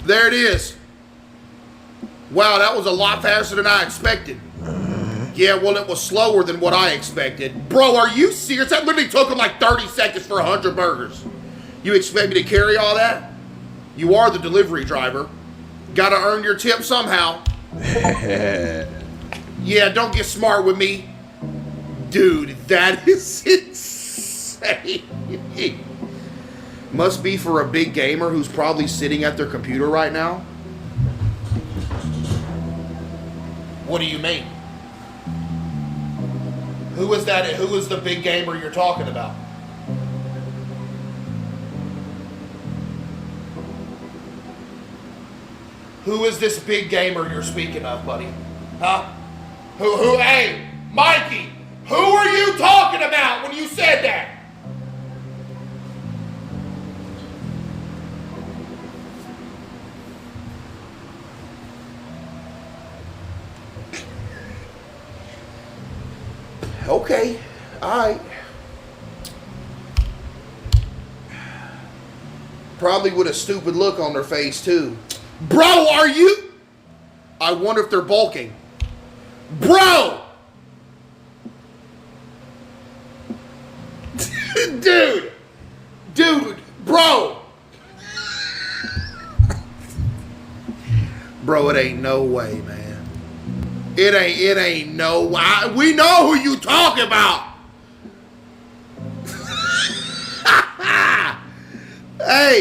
There it is. Wow, that was a lot faster than I expected. Yeah, well, it was slower than what I expected. Bro, are you serious? That literally took him like 30 seconds for 100 burgers. You expect me to carry all that? You are the delivery driver. Gotta earn your tip somehow. Yeah, don't get smart with me. Dude, that is insane. Must be for a big gamer who's probably sitting at their computer right now. What do you mean? Who is that? Who is the big gamer you're talking about? Who is this big gamer you're speaking of, buddy? Huh? Hey, Mikey, who are you talking about when you said that? Okay, all right. Probably with a stupid look on their face, too. Bro, are you? I wonder if they're bulking. Bro! Dude, bro! Bro, it ain't no way, man. It ain't no way. We know who you talking about. Hey.